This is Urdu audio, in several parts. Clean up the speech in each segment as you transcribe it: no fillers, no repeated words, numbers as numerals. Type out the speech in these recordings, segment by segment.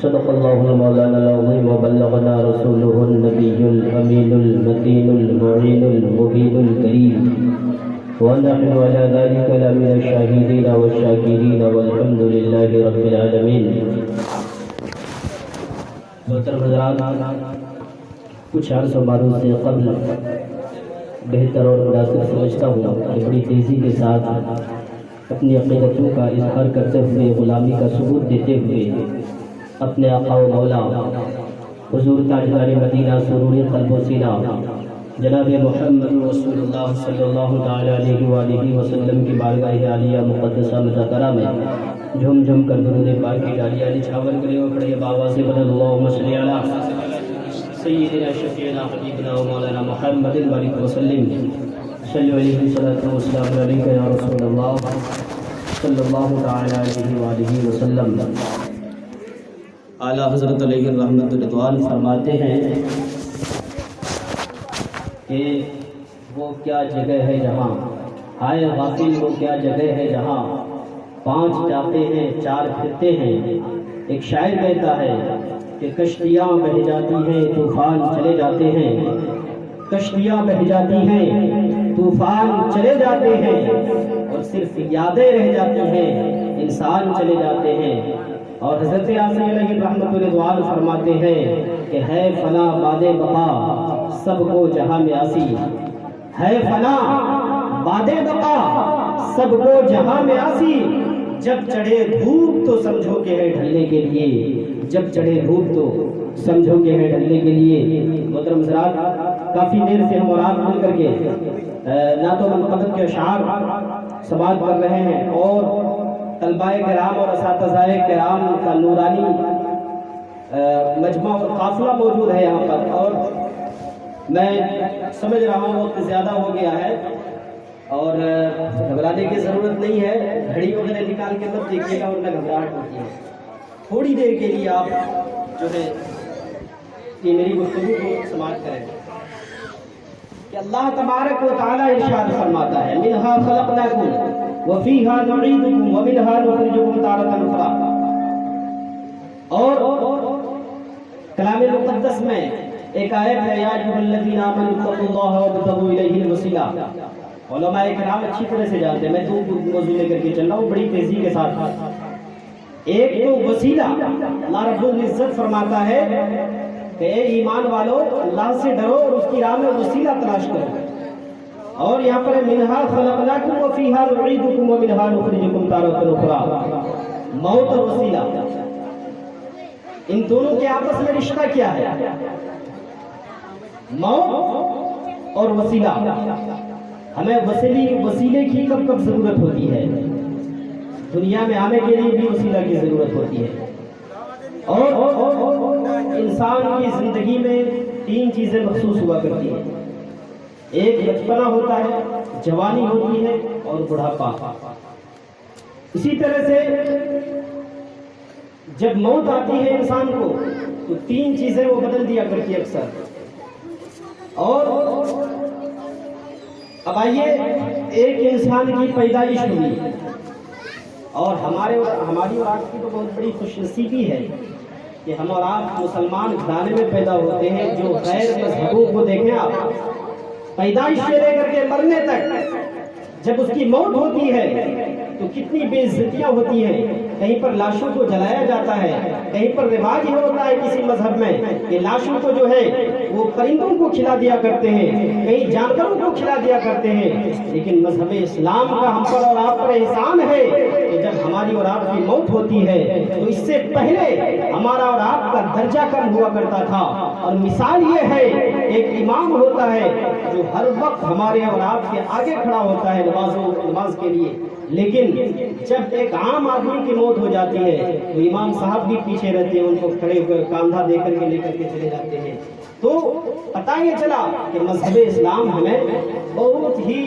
صدق اللہ مولانا العظیم وبلغنا رسوله النبی الامین المتین المعین المبین الکریم ونحن على ذلك لمن الشاهدین والشاکرین والحمد للہ رب العالمین۔ محترم حضرات، کچھ عرصہ معروف سے قبل بہتر اور مناسب سمجھتا ہوں کہ بڑی تیزی کے ساتھ اپنی عقیدتوں کا اظہار کرتے ہوئے غلامی کا ثبوت دیتے ہوئے اپنے آقا و مولا حضور تاجدار مدینہ سرور قلب و سینہ جناب محمد رسول اللہ صلی اللہ تعالی علیہ وآلہ وسلم کی بارگاہ عالیہ مقدسہ مذکرہ میں جھم جھم کر درود پاک کی ڈالیاں نچھاور کرے اور پڑھے بابا سے بلند اللہم صلی علی سیدنا شفیعنا حبیبنا و مولانا محمد وآلہ وسلم صلی علیہ الصلوۃ والسلام علیک یا رسول اللہ صلی اللہ تعالی علیہ وآلہ وسلم۔ اعلیٰ حضرت علیہ الرحمت رضوان فرماتے ہیں کہ وہ کیا جگہ ہے جہاں، ہائے غافل وہ کیا جگہ ہے جہاں 5 جاتے ہیں 4 پھرتے ہیں۔ ایک شاعر کہتا ہے کہ کشتیاں بہہ جاتی ہیں طوفان چلے جاتے ہیں، کشتیاں بہہ جاتی ہیں طوفان چلے جاتے ہیں، اور صرف یادیں رہ جاتی ہیں انسان چلے جاتے ہیں۔ اور حضرت عاصم علیہ رحمت رضوان فرماتے ہیں کہ ہے فنا باد بقا سب کو جہاں میں آسی، ہے فنا باد بقا سب کو جہاں میں آسی، جب چڑھے دھوپ تو سمجھو کہ ہے ڈھلنے کے لیے، جب چڑھے دھوپ تو سمجھو کہ ہے ڈھلنے کے لیے۔ محترم حضرات، کافی دیر سے ہم اور آپ مل کر کے نعت و منقبت کے اشعار سماعت کر رہے ہیں، اور طلباء کرام اور اساتذہ کرام کا نورانی مجمع اور قافلہ موجود ہے یہاں پر، اور میں سمجھ رہا ہوں وقت زیادہ ہو گیا ہے اور گھبرانے کی ضرورت نہیں ہے، گھڑی وغیرہ نکال کے مت دیکھیے گا ورنہ گھبراہٹ ہوتی ہے۔ تھوڑی دیر کے لیے آپ جو ہے یہ میری گفتگو کو سماعت کریں کہ اللہ تبارک و تعالی ارشاد فرماتا ہے منہا خلقناکم وفیہا نعیدکم ومنہا نخرجکم تارۃ اخری۔ اور کلام مقدس میں ایک آیت ہے یا ایھا الذین آمنوا اتقوا اللہ وابتغوا الیہ الوسیلہ۔ علماء کرام اچھی طرح سے جانتے ہیں، میں دو موضوع لے کر کے چل رہا ہوں بڑی تیزی کے ساتھ۔ ایک تو وسیلہ، اللہ رب العزت فرماتا ہے کہ اے ایمان والو اللہ سے ڈرو اور اس کی راہ میں وسیلہ تلاش کرو، اور یہاں پر منہا خلقناکم وفیہا نعیدکم ومنہا نخرجکم تارۃ اخری۔ موت اور وسیلہ، ان دونوں کے آپس میں رشتہ کیا ہے؟ موت اور وسیلہ۔ ہمیں وسیلے کی کب کب ضرورت ہوتی ہے؟ دنیا میں آنے کے لیے بھی وسیلہ کی ضرورت ہوتی ہے، اور انسان کی زندگی میں 3 چیزیں مخصوص ہوا کرتی ہیں، ایک بچپنا ہوتا ہے، جوانی ہوتی ہے، اور بڑھاپا۔ اسی طرح سے جب موت آتی ہے انسان کو تو 3 چیزیں وہ بدل دیا کرتی ہے اکثر۔ اور اب آئیے، ایک انسان کی پیدائش ہوئی، اور ہماری اور آپ کی تو بہت بڑی خوش نصیبی ہے کہ ہم اور آپ مسلمان گھرانے میں پیدا ہوتے ہیں۔ جو غیر مذہبوں کو دیکھیں آپ، پیدائش سے لے کر کے مرنے تک جب اس کی موت ہوتی ہے تو کتنی بے عزتیاں ہوتی ہیں، کہیں پر لاشوں کو جلایا جاتا ہے، کہیں پر رواج یہ ہوتا ہے کسی مذہب میں کہ لاشوں کو جو ہے وہ پرندوں کو کھلا دیا کرتے ہیں، کہیں جانوروں کو کھلا دیا کرتے ہیں۔ لیکن مذہب اسلام کا ہم پر اور آپ پر احسان ہے کہ جب ہماری اور آپ کی موت ہوتی ہے تو اس سے پہلے ہمارا اور آپ کا درجہ کم ہوا کرتا تھا۔ اور مثال یہ ہے، ایک امام ہوتا ہے جو ہر وقت ہمارے اور آپ کے آگے کھڑا ہوتا ہے نماز کے لیے، لیکن جب ایک عام آدمی کی موت ہو جاتی ہے تو امام صاحب بھی پیچھے رہتے ہیں، ان کو کھڑے ہوئے کاندھا دے کر کے لے کر کے چلے جاتے ہیں۔ تو پتہ یہ چلا کہ مذہب اسلام ہمیں بہت ہی،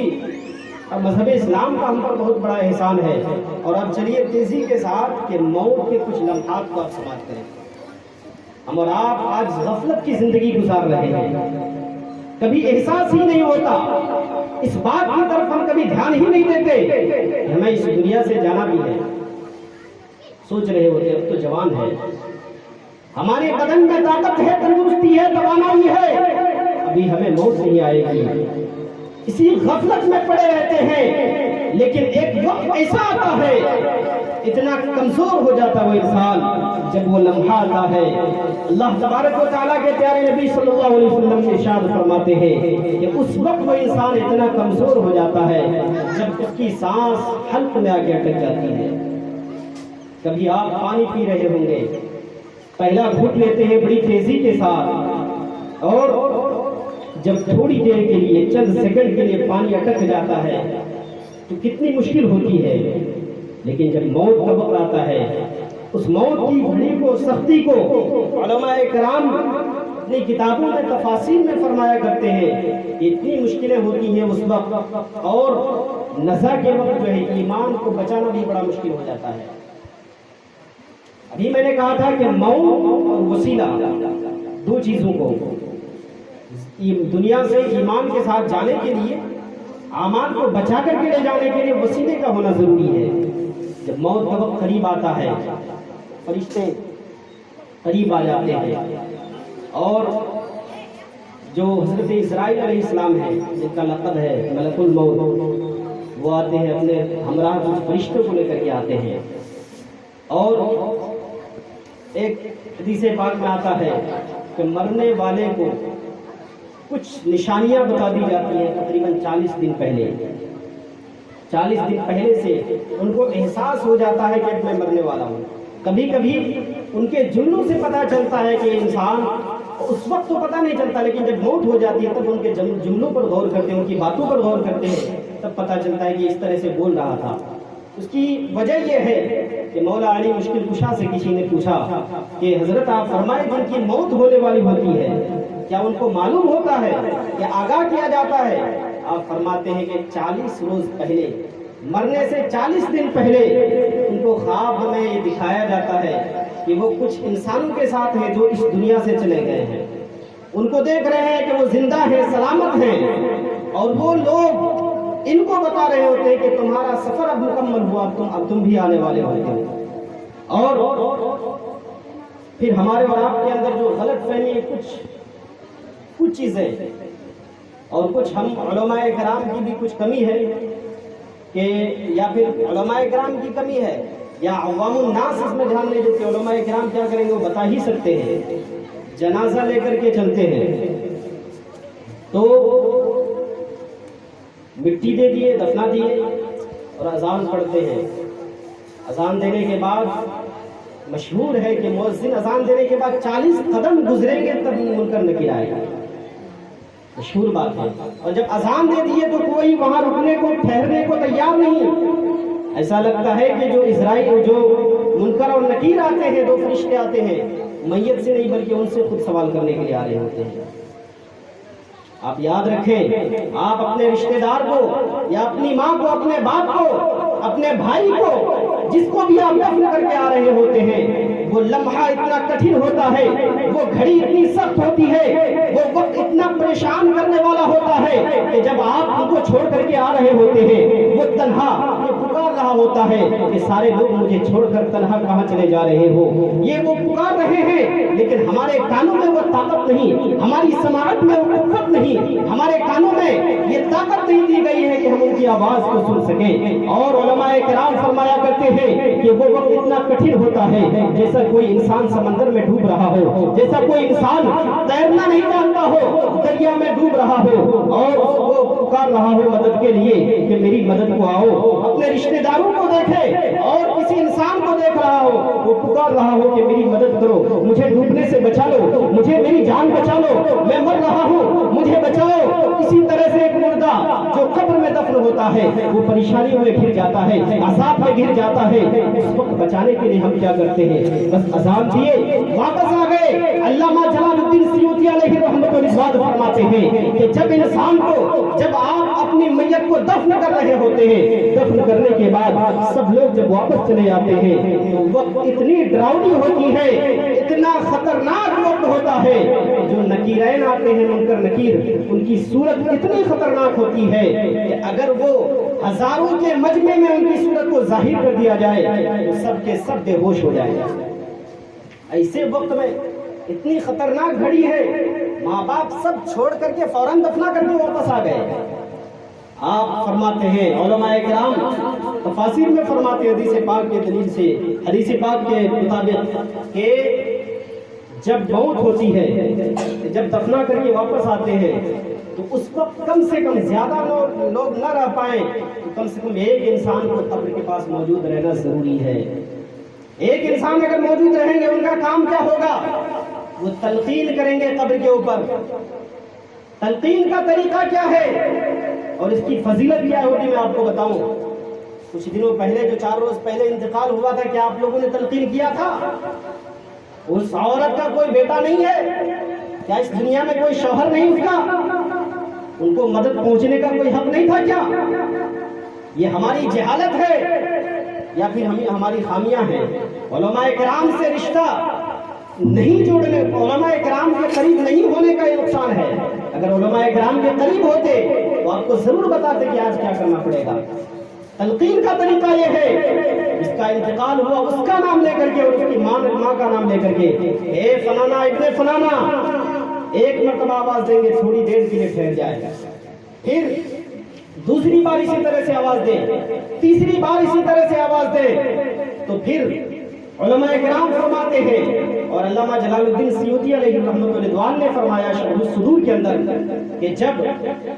مذہب اسلام کا ہم پر بہت بڑا احسان ہے۔ اور اب چلیے تیزی کے ساتھ کہ موت کے کچھ لمحات کو آپ سماعت کریں۔ ہم اور آپ آج غفلت کی زندگی گزار رہے ہیں، کبھی احساس ہی نہیں ہوتا، اس بات کی طرف ہم کبھی دھیان ہی نہیں دیتے کہ ہمیں اس دنیا سے جانا بھی ہے۔ سوچ رہے ہوتے اب تو جوان ہے، ہمارے بدن میں طاقت ہے، تندرستی ہے، توانائی ہے، ابھی ہمیں موت نہیں آئے گی، اسی غفلت میں پڑے رہتے ہیں۔ لیکن ایک وقت ایسا آتا ہے، اتنا کمزور ہو جاتا ہے وہ انسان، جب وہ لمحہ آتا ہے، اللہ تبارک و تعالیٰ کے پیارے نبی صلی اللہ علیہ وسلم نے ارشاد فرماتے ہیں کہ اس وقت وہ انسان اتنا کمزور ہو جاتا ہے جب اس کی سانس حلق میں آ کے اٹک جاتی ہے۔ کبھی آپ پانی پی رہے ہوں گے، پہلا گھٹ لیتے ہیں بڑی تیزی کے ساتھ، اور جب تھوڑی دیر کے لیے، چند سیکنڈ کے لیے پانی اٹک جاتا ہے تو کتنی مشکل ہوتی ہے۔ لیکن جب موت کا وقت آتا ہے، اس موت کی گھڑی کو، سختی کو علماء کرام اپنی کتابوں میں تفاسیر میں فرمایا کرتے ہیں، اتنی مشکلیں ہوتی ہیں اس وقت، اور نزا کے وقت جو ہے ایمان کو بچانا بھی بڑا مشکل ہو جاتا ہے۔ ابھی میں نے کہا تھا کہ موت اور وسیلہ، دو چیزوں کو دنیا سے ایمان کے ساتھ جانے کے لیے، اعمال کو بچا کر کے لے جانے کے لیے وسیلے کا ہونا ضروری ہے۔ جب موت کا وقت قریب آتا ہے، فرشتے قریب آ جاتے ہیں، اور جو حضرت اسرائیل علیہ السلام ہے، جن کا لقب ہے ملک الموت، وہ آتے ہیں، اپنے ہمراہ کچھ فرشتوں کو لے کر کے آتے ہیں، اور ایک حدیث پاک میں آتا ہے کہ مرنے والے کو کچھ نشانیاں بتا دی جاتی ہیں، تقریباً 40 دن پہلے 40 دن پہلے سے ان کو احساس ہو جاتا ہے کہ میں مرنے والا ہوں۔ کبھی کبھی ان کے جملوں سے پتہ چلتا ہے کہ انسان، اس وقت تو پتہ نہیں چلتا، لیکن جب موت ہو جاتی ہے تب ان کے جملوں پر غور کرتے ہیں، ان کی باتوں پر غور کرتے ہیں، تب پتہ چلتا ہے کہ اس طرح سے بول رہا تھا۔ اس کی وجہ یہ ہے کہ مولا علی مشکل کشا سے کسی نے پوچھا کہ حضرت آپ فرمائے جن کی موت ہونے والی ہوتی ہے، کیا ان کو معلوم ہوتا ہے یا آگاہ کیا جاتا ہے؟ آپ فرماتے ہیں کہ 40 روز پہلے، مرنے سے 40 دن پہلے ان کو خواب ہمیں یہ دکھایا جاتا ہے کہ وہ کچھ انسانوں کے ساتھ ہیں جو اس دنیا سے چلے گئے ہیں، ان کو دیکھ رہے ہیں کہ وہ زندہ ہیں، سلامت ہیں، اور وہ لوگ ان کو بتا رہے ہوتے ہیں کہ تمہارا سفر اب مکمل ہوا، اب تم بھی آنے والے ہوتے ہیں۔ اور پھر ہمارے اور آپ کے اندر جو غلط فہمی ہے، کچھ چیزیں، اور کچھ ہم علماء کرام کی بھی کچھ کمی ہے، کہ یا پھر علماء کرام کی کمی ہے یا عوام الناس اس میں دھیان نہیں دیتے۔ علماء کرام کیا کریں گے وہ بتا ہی سکتے ہیں، جنازہ لے کر کے چلتے ہیں تو مٹی دے دیے، دفنا دیے، اور اذان پڑھتے ہیں۔ اذان دینے کے بعد مشہور ہے کہ مؤذن اذان دینے کے بعد 40 قدم گزریں گے تب منکر نکیر آئے گا، مشہور بات ہے۔ اور جب اذان دے دیے تو کوئی وہاں رکنے کو، ٹھہرنے کو تیار نہیں۔ ایسا لگتا ہے کہ جو منکر اور نکیر آتے ہیں، دو فرشتے آتے ہیں، میت سے نہیں بلکہ ان سے خود سوال کرنے کے لیے آ رہے ہوتے ہیں۔ آپ یاد رکھیں، آپ اپنے رشتہ دار کو یا اپنی ماں کو، اپنے باپ کو، اپنے بھائی کو، جس کو بھی آپ دفن کر کے آ رہے ہوتے ہیں، وہ لمحہ اتنا کٹھن ہوتا ہے، وہ گھڑی اتنی سخت ہوتی ہے، وہ وقت اتنا پریشان کرنے والا ہوتا ہے کہ جب آپ ان کو چھوڑ کر کے آ رہے ہوتے ہیں، وہ تنہا پکار رہا ہوتا ہے کہ سارے لوگ مجھے چھوڑ کر تنہا کہاں چلے جا رہے ہو۔ یہ وہ پکار رہے ہیں، لیکن ہمارے کانوں میں وہ طاقت نہیں، ہماری سماعت میں وہ قوت نہیں، ہمارے کانوں میں یہ طاقت نہیں دی گئی ہے کہ ہم ان کی آواز کو سن سکیں۔ اور علماء کرام فرمایا کرتے ہیں کہ وہ وقت اتنا کٹھن ہوتا ہے جیسا کوئی انسان سمندر میں ڈوب رہا ہو، جیسا کوئی انسان تیرنا نہیں جانتا ہو، دریا میں ڈوب رہا ہو، اور وہ پکار رہا ہو مدد کے لیے کہ میری مدد کو آؤ۔ اپنے رشتہ داروں کو دیکھے اور کسی انسان کو دیکھ رہا ہو، وہ پکار رہا ہو کہ میری مدد کرو، مجھے ڈوبنے سے بچا لو، مجھے میری جان بچا لو، میں مر رہا ہوں، مجھے بچاؤ۔ اسی طرح سے ایک مردہ جو قبر میں دفن ہوتا ہے وہ پریشانیوں میں گھر جاتا ہے، عذاب میں گھر جاتا ہے، اس وقت بچانے کے لیے ہم کیا کرتے ہیں؟ بس اذان دیے واپس آ گئے۔ علامہ جلال الدین سیوطی علیہ رحمۃ اللہ فرماتے ہیں کہ جب انسان کو، جب آپ اپنی میت کو دفن کر رہے ہوتے ہیں، دفن کرنے کے بعد سب لوگ جب واپس چلے آتے ہیں تو وقت اتنی ڈراؤنی ہوتی ہے، اتنا خطرناک وقت ہوتا ہے، جو نکیرین آتے ہیں، منکر نکیر، ان کی صورت اتنی خطرناک ہوتی ہے کہ اگر وہ ہزاروں کے مجمع میں ان کی صورت کو ظاہر کر دیا جائے تو سب کے سب بے ہوش ہو جائیں گے۔ ایسے وقت میں اتنی خطرناک گھڑی ہے، ماں باپ سب چھوڑ کر کے فوراً دفنا کر کے واپس آ گئے۔ آپ فرماتے ہیں، علماء کرام تفاسیر میں فرماتے ہیں حدیث پاک کے دلیل سے، حدیث پاک کے مطابق کہ جب موت ہوتی ہے، جب دفنا کر کے واپس آتے ہیں تو اس وقت کم سے کم زیادہ لوگ نہ رہ پائیں تو کم سے کم ایک انسان کو قبر کے پاس موجود رہنا ضروری ہے۔ ایک انسان اگر موجود رہیں گے، ان کا کام کیا ہوگا؟ وہ تلقین کریں گے قبر کے اوپر۔ تلقین کا طریقہ کیا ہے اور اس کی فضیلت کیا ہوگی میں آپ کو بتاؤں۔ کچھ دنوں پہلے، جو 4 روز پہلے انتقال ہوا تھا، کیا آپ لوگوں نے تلقین کیا تھا؟ اس عورت کا کوئی بیٹا نہیں ہے کیا؟ اس دنیا میں کوئی شوہر نہیں اس کا؟ ان کو مدد پہنچنے کا کوئی حق نہیں تھا کیا؟ یہ ہماری جہالت ہے یا پھر ہماری خامیاں ہیں؟ علماء کرام سے رشتہ نہیں جوڑنے، علماء کرام کے قریب نہیں ہونے کا یہ نقصان ہے۔ اگر علماء کرام کے قریب ہوتے تو آپ کو ضرور بتاتے کہ آج کیا کرنا پڑے گا۔ تلقین کا طریقہ یہ ہے، اس کا انتقال ہوا اس کا نام لے کر کے اور اس کی ماں کا نام لے کر کے، اے فلانا ابن فلانا، ایک مرتبہ آواز دیں گے، تھوڑی دیر کے لیے ٹھہر جائے گا، پھر دوسری بار اسی طرح سے آواز دیں، تیسری بار اسی طرح سے آواز دیں، تو پھر علماء کرام فرماتے ہیں اور علامہ جلال الدین سیوطی علیہ رحمۃ اللہ نے فرمایا شرح الصدور کے اندر کہ جب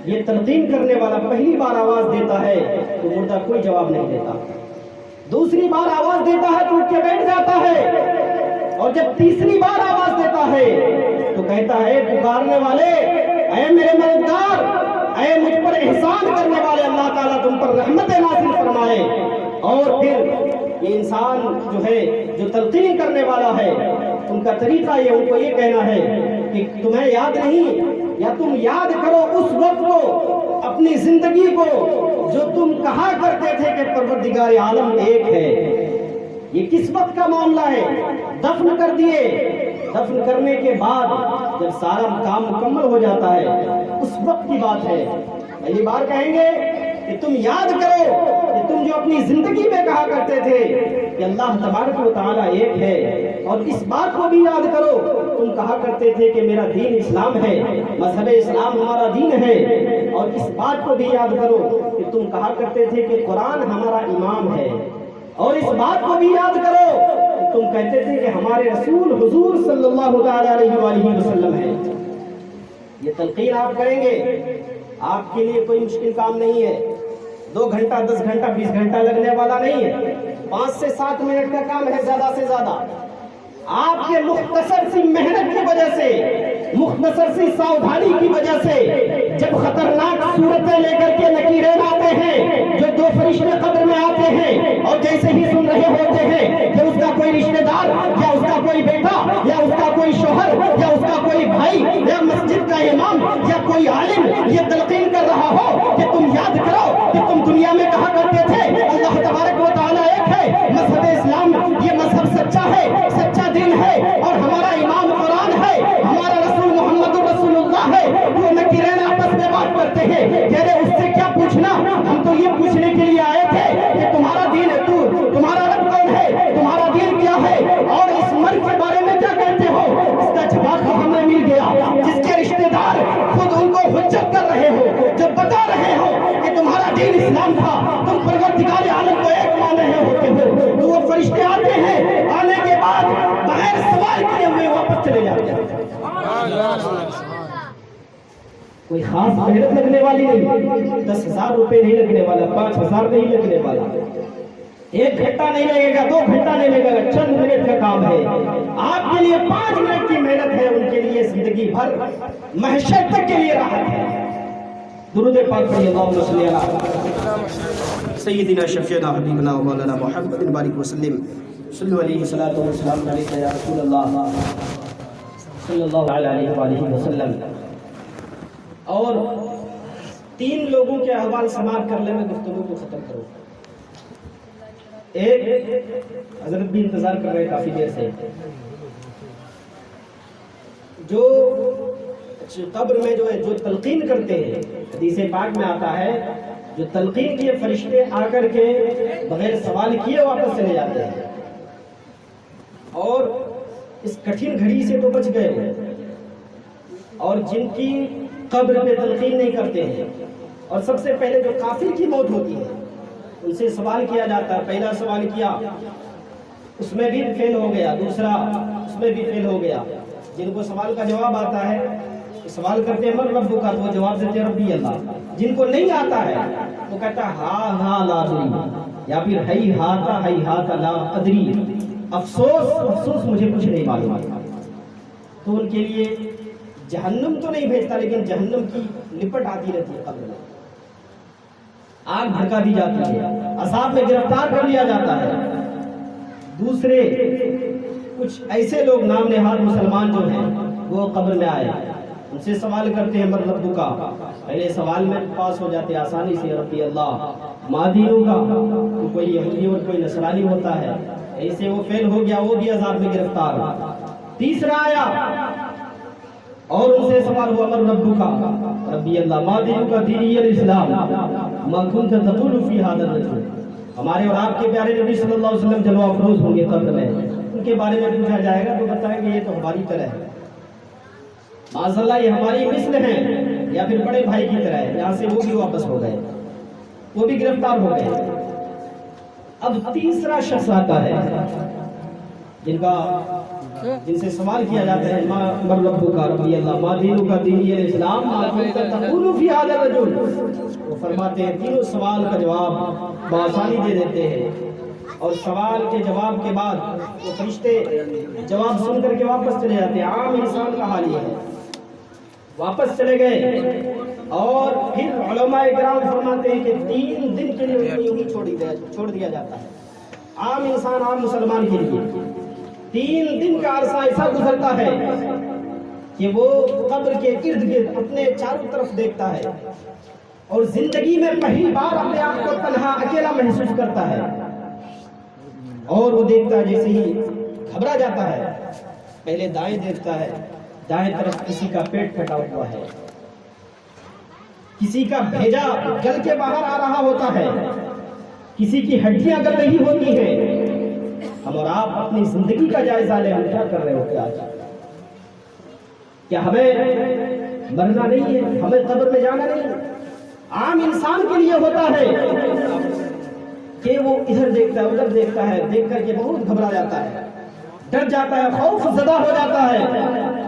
یہ تلقین کرنے والا پہلی بار آواز دیتا ہے تو مردہ کوئی جواب نہیں دیتا، دوسری بار آواز دیتا ہے تو اٹھ کے بیٹھ جاتا ہے، اور جب تیسری بار آواز دیتا ہے تو کہتا ہے پکارنے والے، اے میرے مددگار، اے مجھ پر احسان کرنے والے، اللہ تعالیٰ تم پر رحمت نازل فرمائے۔ اور پھر یہ انسان جو ہے، جو تلقین کرنے والا ہے، ان کا طریقہ یہ، ان کو یہ کہنا ہے کہ تمہیں یاد نہیں، یا تم یاد کرو اس وقت کو، اپنی زندگی کو، جو تم کہا کرتے تھے کہ پروردگار عالم ایک ہے۔ یہ کس وقت کا معاملہ ہے؟ دفن کر دیے، دفن کرنے کے بعد جب سارا کام مکمل ہو جاتا ہے اس وقت کی بات ہے۔ پہلی بار کہیں گے کہ تم یاد کرو کہ تم جو اپنی زندگی میں کہا کرتے تھے کہ اللہ تبارک و تعالیٰ ایک ہے، اور اس بات کو بھی یاد کرو، تم کہا کرتے تھے کہ میرا دین اسلام ہے، مذہب اسلام ہمارا دین ہے، اور اس بات کو بھی یاد کرو کہ تم کہا کرتے تھے کہ قرآن ہمارا امام ہے، اور اس بات کو بھی یاد کرو کہ تم کہتے تھے کہ ہمارے رسول حضور صلی اللہ علیہ وآلہ وسلم ہے۔ یہ تلقین آپ کریں گے، آپ کے لیے کوئی مشکل کام نہیں ہے، 2 گھنٹہ 10 گھنٹہ 20 گھنٹہ لگنے والا نہیں ہے، 5 سے 7 منٹ کا کام ہے زیادہ سے زیادہ۔ آپ کے مختصر سی محنت کی وجہ سے، مختصر سی ساودھانی کی وجہ سے، جب خطرناک صورتیں لے کر کے نکیرین آتے ہیں، جو 2 فرشتے قبر میں آتے ہیں اور جیسے ہی سن رہے ہوتے ہیں کہ اس کا کوئی رشتہ دار یا اس کا کوئی بیٹا یا اس کا کوئی شوہر یا اس کا کوئی بھائی یا مسجد کا امام یا کوئی عالم یہ تلقین کر رہا ہو کہ تم یاد کرو کہ تم دنیا میں کہا کرتے تھے اللہ تبارک و تعالیٰ ایک ہے، مذہب اسلام یہ مذہب سچا ہے، سچا دین ہے، اور ہمارا امام قرآن ہے، ہمارا رسول محمد رسول اللہ ہے، وہ نکیرین آپس میں بات کرتے ہیں کہ ارے اس سے کیا پوچھنا، ہم تو یہ پوچھنے کے لیے آئے تھے کہ تمہارا دین ہے، تمہارا رب کون ہے، تمہارا دین کیا ہے، اور اس مرد کے بارے میں کیا کہتے ہو۔ اس کا جواب تو ہمیں مل گیا، جس کے رشتہ دار خود ان کو حجت کر رہے ہو، جب بتا رہے ہو کہ تمہارا دین اسلام تھا، تم پروردگار عالم کو ایک مان رہے ہوتے ہو، تو وہ فرشتے آتے ہیں، آنے کے بعد بغیر سوال کیے ہوئے واپس چلے جاتے ہیں۔ کوئی خاص محنت لگنے والی نہیں، 10,000 روپے نہیں لگنے والا، 5,000 نہیں لگنے والا، 1 گھنٹہ نہیں لگے گا، 2 گھنٹہ نہیں لگے گا، چند منٹ کا کام ہے۔ آپ کے لیے 5 منٹ کی محنت ہے، ان کے لیے زندگی بھر محشر تک کے لیے راحت ہے۔ درود پاک پڑھیے، اللہم صلی علی سیدنا شفیعنا حبیبنا و مولانا محمد بارک وسلم، صلی علیہ الصلوۃ والسلام علیک یا رسول اللہ صلی اللہ علیہ وآلہ وسلم۔ اور 3 لوگوں کے احوال سماعت کر لیں، میں گفتگو کو ختم کروں۔ ایک حضرت بھی انتظار کر رہے کافی دیر سے، جو قبر میں جو تلقین کرتے ہیں، حدیث پاک میں آتا ہے جو تلقین کیے فرشتے آ کر کے بغیر سوال کیے واپس چلے جاتے ہیں، اور اس کٹھن گھڑی سے تو بچ گئے، اور جن کی قبر پہ تلقین نہیں کرتے ہیں، اور سب سے پہلے جو کافر کی موت ہوتی ہے ان سے سوال کیا جاتا ہے، پہلا سوال کیا اس میں بھی فیل ہو گیا، دوسرا اس میں بھی فیل ہو گیا، جن کو سوال کا جواب آتا ہے سوال کرتے ہیں من رب کا، تو وہ جواب دیتے ہیں ربی اللہ، جن کو نہیں آتا ہے وہ کہتا ہے ہاں لا ادری، یا پھر ہی ہاتھ لا ادری، افسوس مجھے کچھ نہیں معلوم۔ تو ان کے لیے جہنم تو نہیں بھیجتا، لیکن جہنم کی لپٹ آتی رہتی ہے، قبر میں آگ بھڑکا دی جاتی ہے، عذاب میں گرفتار کر لیا جاتا ہے۔ دوسرے کچھ ایسے لوگ نام نہاد مسلمان جو ہیں وہ قبر میں آئے، ان سے سوال کرتے ہیں من رب کا، پہلے سوال میں پاس ہو جاتے آسانی سے، ربی اللہ، ما دینوں کا، کوئی یہودی اور کوئی نصرانی ہوتا ہے، ایسے وہ فیل ہو گیا، وہ بھی عذاب میں گرفتار۔ تیسرا آیا اور ان سے سوال ہوا من رب کا، ربی اللہ، ما دینوں کا، دینی الاسلام، ما کنت تقول فی ھذا الرجل، ہمارے اور آپ کے پیارے نبی صلی اللہ علیہ وسلم جلوہ افروز ہوں گے قبر میں، ان کے بارے میں پوچھا جائے گا تو بتائیں گے یہ تو ہماری طرح ہے، معاذ اللہ یہ ہماری مثل ہیں، یا پھر بڑے بھائی کی طرح ہے، یہاں سے وہ بھی واپس ہو گئے، وہ بھی گرفتار ہو گئے۔ اب تیسرا شخص آتا ہے جن سے سوال کیا جاتا ہے من رب کا، ربی اللہ، ما دینوں کا، دینی الاسلام، ما کنت تقول فی ھذا الرجل، وہ فرماتے ہیں تینوں سوال کا جواب بآسانی دے دیتے ہیں، اور سوال کے جواب کے بعد وہ فرشتے جواب سن کر کے واپس چلے جاتے ہیں۔ عام انسان کا حال یہ ہے، واپس چلے گئے، اور پھر علماء کرام فرماتے ہیں کہ 3 دن کے لیے یوں ہی چھوڑ دیا جاتا ہے، عام انسان، عام مسلمان کے لیے 3 دن کا عرصہ ایسا گزرتا ہے کہ وہ قبر کے ارد گرد اپنے چاروں طرف دیکھتا ہے، اور زندگی میں پہلی بار اپنے آپ کو تنہا اکیلا محسوس کرتا ہے، اور وہ دیکھتا ہے جیسے ہی گھبرا جاتا ہے، پہلے دائیں دیکھتا ہے، دائیں طرف کسی کا پیٹ پھٹا ہوا ہے، کسی کا بھیجا گل کے باہر آ رہا ہوتا ہے، کسی کی ہڈیاں گل رہی ہوتی ہیں۔ ہم اور آپ اپنی زندگی کا جائزہ لیں، ہم کیا کر رہے ہوتے آج؟ کیا ہمیں مرنا نہیں ہے؟ ہمیں قبر میں جانا نہیں ہے؟ عام انسان کے لیے ہوتا ہے کہ وہ ادھر دیکھتا ہے، ادھر دیکھتا ہے، دیکھ کر کے بہت گھبرا جاتا ہے، ڈر جاتا ہے، خوف زدہ ہو جاتا ہے۔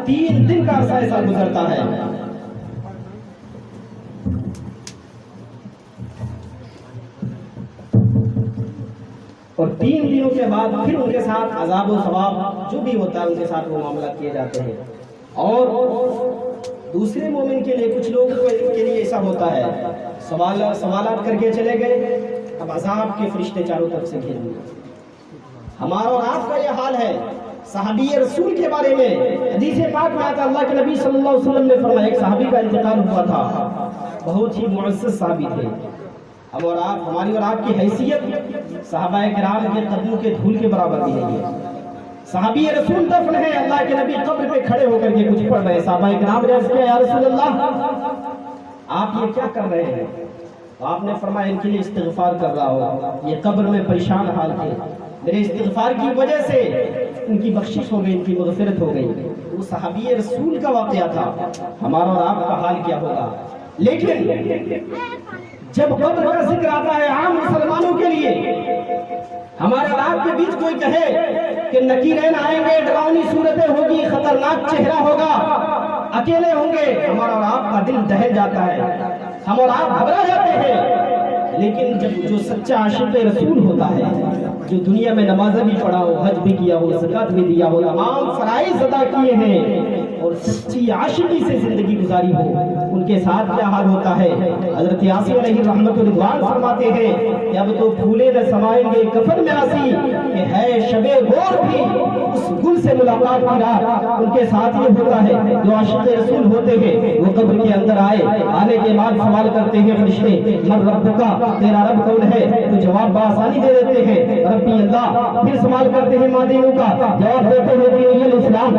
3 دن کا عرصہ ایسا گزرتا ہے، اور 3 دنوں کے بعد پھر ان کے ساتھ عذاب و ثواب جو بھی ہوتا ہے ان کے ساتھ وہ معاملہ کیے جاتے ہیں۔ اور دوسرے مومن کے لیے، کچھ لوگوں کے لیے ایسا ہوتا ہے، سوالات کر کے چلے گئے، اب عذاب کے فرشتے چاروں طرف سے گھیر لیے۔ ہمارا اور آپ کا یہ حال ہے۔ صحابی رسول کے بارے میں حدیث پاک میں آتا ہے، اللہ کے نبی صلی اللہ علیہ وسلم نے فرمایا، ایک صحابی کا انتقال ہوا تھا، بہت ہی معزز صحابی تھے۔ ہم اور آپ، ہماری اور آپ کی حیثیت صحابہ کرام کے قدموں کے دھول کے برابر بھی نہیں ہے۔ صحابی رسول دفن ہے، اللہ کے نبی قبر پہ کھڑے ہو کر کے کچھ پڑھ رہے ہیں، صحابہ کرام نے عرض کیا، یا رسول اللہ آپ یہ کیا کر رہے ہیں؟ تو آپ نے فرمایا ان کے لیے استغفار کر رہا ہو، یہ قبر میں پریشان حال تھے، میرے استغفار کی وجہ سے ان کی بخشش ہو گئی، ان کی مغفرت ہو گئی۔ وہ صحابی رسول کا واقعہ تھا، ہمارا اور آپ کا حال کیا ہوگا؟ لیکن جب قبر کا ذکر آتا ہے عام مسلمانوں کے لیے، ہمارے اور آپ کے بیچ کوئی کہے کہ نکیرین آئیں گے، ڈراؤنی صورتیں ہوگی، خطرناک چہرہ ہوگا، اکیلے ہوں گے، ہمارا اور آپ کا دل دہل جاتا ہے، ہم اور آپ گھبرا جاتے ہیں۔ لیکن جب جو سچا عاشق رسول ہوتا ہے، جو دنیا میں نمازیں بھی پڑھا ہو، حج بھی کیا ہو، زکات بھی دیا ہو، تمام فرائض ادا کیے ہیں، اور سچی عاشقی سے زندگی گزاری ہو، ان کے ساتھ کیا حال ہوتا ہے؟ حضرت یاسین علیہ رحمت و رضوان فرماتے ہیں کہ اب تو پھولے نہ سمائیں گے کفن میں آسی، کہ ہے شب غور بھی اس گل سے ملاقات کی رات۔ ان کے ساتھ یہ ہوتا ہے، جو عاشق رسول ہوتے ہیں وہ قبر کے اندر آنے کے بعد سوال کرتے ہیں فرشتے، من رب کا، تیرا رب کون ہے؟ تو جواب بآسانی دے دیتے ہیں، ربی اللہ۔ پھر سوال کرتے ہیں ما دینوں کا، جواب دیتے ہیں دین الاسلام،